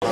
Take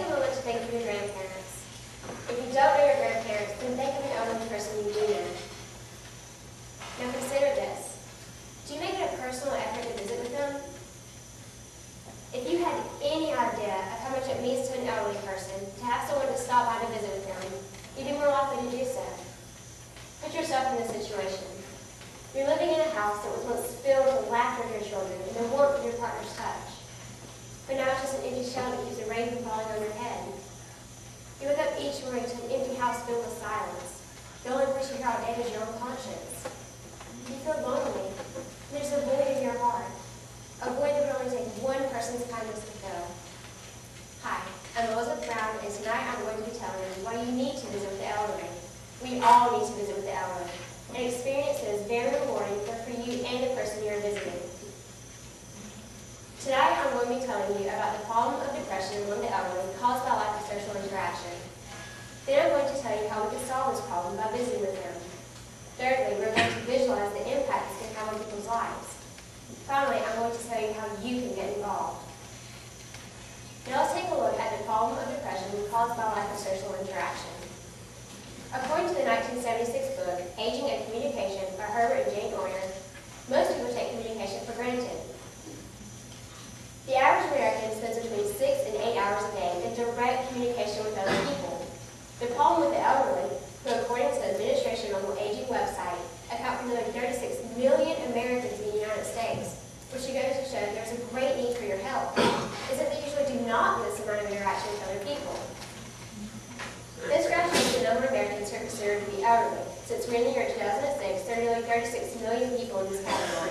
a moment to think of your grandparents. If you don't know your grandparents, then think of an elderly person you do know. Now consider this. Do you make it a personal effort to visit with them? If you had any idea of how much it means to an elderly person to have someone to stop by to visit with them, you'd be more likely to do so. Put yourself in this situation. You're living in a house that was once filled with laughter of your children and the warmth of your partner's touch. But now it's just an empty shell that keeps the rain from falling on your head. You wake up each morning to an empty house filled with silence. The only voice you hear all day is your own conscience. You feel lonely. There's a void in your heart. A void that would only take one person's kindness to fill. Hi, I'm Elizabeth Brown, and tonight I'm going to be telling you why you need to visit with the elderly. We all need to visit with the elderly. An experience that is very rewarding both for you and the person you are visiting. Tonight, I'm going to be telling you about the problem of depression among the elderly caused by lack of social interaction. Then I'm going to tell you how we can solve this problem by visiting with them. Thirdly, we're going to visualize the impact this can have on people's lives. Finally, I'm going to tell you how you can get involved. Now let's take a look at the problem of depression caused by lack of social interaction. According to the 1976 book, Aging and Communication by Herbert and Jane Oyer, most people take communication for granted. The average American spends between 6 and 8 hours a day in direct communication with other people. The problem with the elderly, who according to the Administration on the Aging website, account for nearly 36 million Americans in the United States, which goes to show there's a great need for your help, is that they usually do not have this amount of interaction with other people. This graph shows the number of Americans who are considered to be elderly. Since we're in the year 2006, there are nearly 36 million people in this category.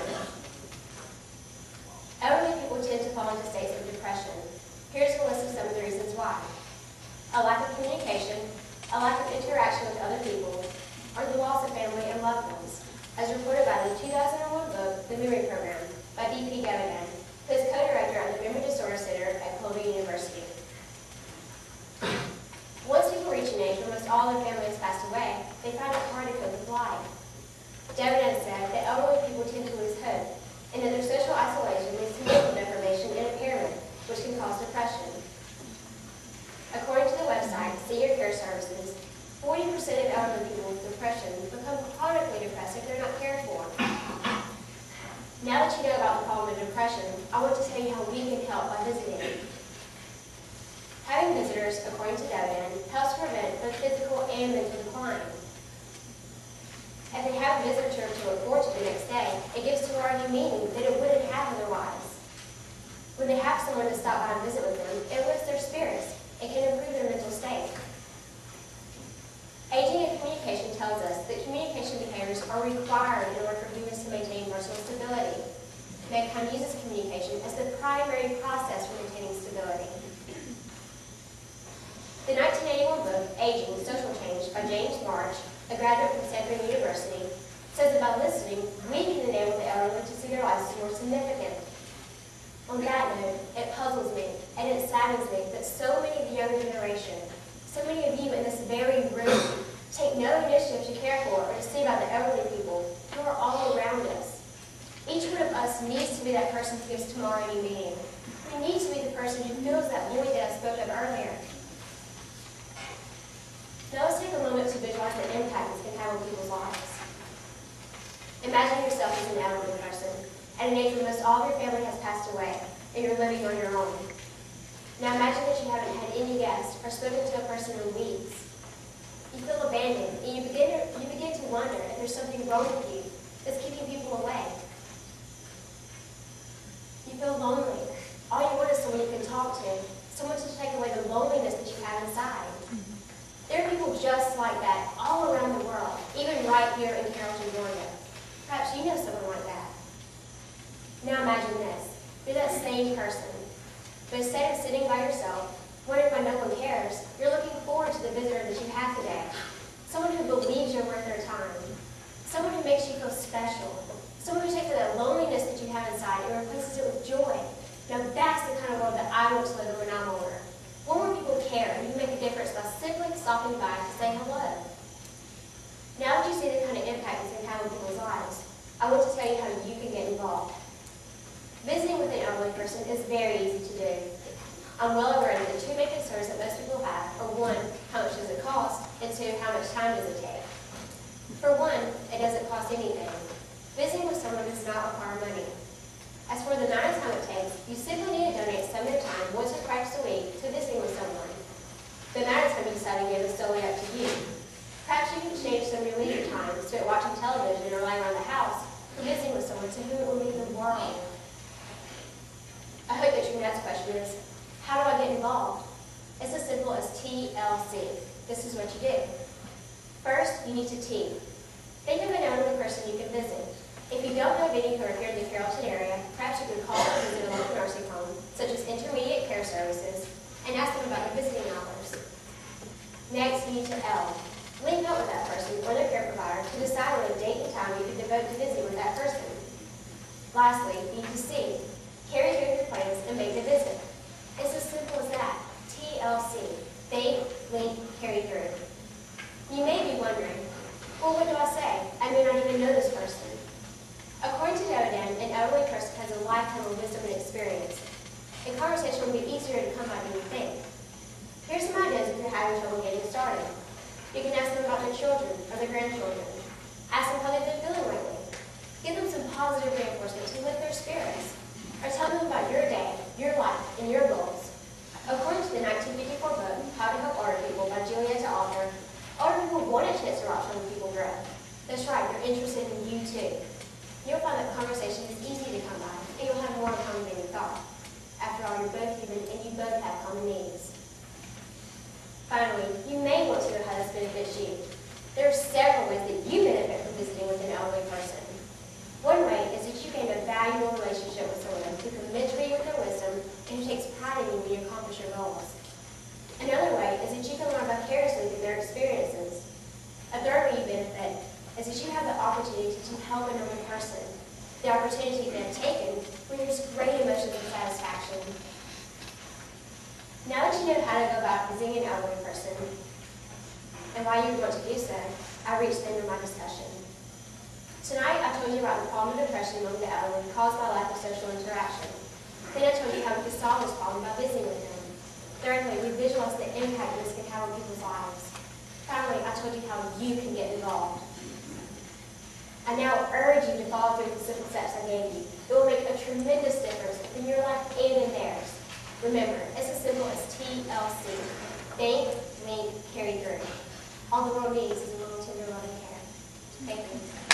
Elderly people tend to fall into states of depression. Here's a list of some of the reasons why. A lack of communication, a lack of interaction with other people, or the loss of family and loved ones, as reported by the 2001 book, The Memory Program, by D.P. Gavigan, who is co-director of the Memory Disorder Center at Columbia University. Once people reach an age where most all their family has passed away, they find it hard to cope with life. Gavigan said that elderly people tend to lose hope, and that their social isolation leads to mental deprivation and impairment, which can cause depression. According to the website, Senior Care Services, 40% of elderly people with depression become chronically depressed if they're not cared for. Now that you know about the problem of depression, I want to tell you how we can help by visiting. Having visitors, according to Gavigan, helps prevent both physical and mental decline. If they have a visitor to report to the next day, it gives tomorrow new meaning that it wouldn't have otherwise. When they have someone to stop by and visit with them, it lifts their spirits and can improve their mental state. Aging and Communication tells us that communication behaviors are required in order for humans to maintain personal stability. Mankind uses communication as the primary process for maintaining stability. The 1981 book, Aging, Social Change, by James March, a graduate from Stanford University, says that by listening, we can enable the elderly to see their lives as more significant. On that note, it puzzles me and it saddens me that so many of the younger generation, so many of you in this very room, take no initiative to care for or to see about the elderly people who are all around us. Each one of us needs to be that person who gives tomorrow a new meaning. We need to be the person who fills that void that I spoke of earlier. Now let's take a moment to visualize the impact this can have on people's lives. Imagine yourself as an elderly person, at an age when most all of your family has passed away, and you're living on your own. Now imagine that you haven't had any guests or spoken to a person in weeks. You feel abandoned, and you begin to wonder if there's something wrong with you that's keeping people away. You feel lonely. All you want is someone you can talk to, someone to take away the loneliness that you have inside. There are people just like that all around right here in Carrollton, Georgia. Perhaps you know someone like that. Now imagine this. You're that same person. But instead of sitting by yourself, wondering why no one cares, you're looking forward to the visitor that you have today. Someone who believes you're worth their time. Someone who makes you feel special. Someone who takes that loneliness that you have inside and replaces it with joy. Now that's the kind of world that I want to live in when I'm older. One where people care and you make a difference by simply stopping by to say hello. Now that you see the kind of impact this can have on people's lives, I want to tell you how you can get involved. Visiting with an elderly person is very easy to do. I'm well aware that the two main concerns that most people have are one, how much does it cost, and two, how much time does it take? For one, it doesn't cost anything. Visiting with someone does not require money. As for the amount of time it takes, you simply need to donate some of your time once or twice a week to visiting with someone. The amount of time you decide to give is solely up to you. Perhaps you can change some of your leisure time to watching television or lying around the house for visiting with someone to whom it will mean the world. I hope that your next question is, how do I get involved? It's as simple as TLC. This is what you do. First, you need to T. Think of an elderly person you can visit. If you don't know of any who are here in the Carrollton area, perhaps you could call or visit a local nursing home, such as Intermediate Care Services, and ask them about their visiting hours. Next, you need to L. Link up with that person or their care provider to decide on a date and time you can devote to visiting with that person. Lastly, you need to C. Carry through your plans and make the visit. It's as simple as that. TLC. Think, link, carry through. You may be wondering, well, what do I say? I may not even know this person. According to Doden, an elderly person has a lifetime of wisdom and experience. A conversation will be easier to come by than you think. Here's some ideas if you're having trouble getting started. You can ask them about their children or their grandchildren. Ask them how they've been feeling lately. Give them some positive reinforcement to lift their spirits. Or tell them about your day, your life, and your goals. According to the 1954 book, How to Help Older People by Julieta Author, older people want a chance to watch other people grow. That's right, they're interested in you too. You'll find that conversation is easy to come by, and you'll have more in common than you thought. After all, you're both human, and you both have common needs. Finally, you may want to know how this benefits you. There are several ways that you benefit from visiting with an elderly person. One way is that you gain a valuable relationship with someone who commits to you with their wisdom and who takes pride in you when you accomplish your goals. Another way is that you can learn vicariously through their experiences. A third way you benefit is that you have the opportunity to help another person. The opportunity they have taken brings great emotions and satisfaction. Now that you know how to go about visiting an elderly person and why you would want to do so, I reached the end of my discussion. Tonight, I told you about the problem of depression among the elderly caused by lack of social interaction. Then I told you how we could solve this problem by visiting with them. Thirdly, we visualized the impact this can have on people's lives. Finally, I told you how you can get involved. I now urge you to follow through the simple steps I gave you. It will make a tremendous difference in your life and in theirs. Remember, it's as simple as TLC. Think, link, carry through. All the world needs is a little tender loving care. Thank you.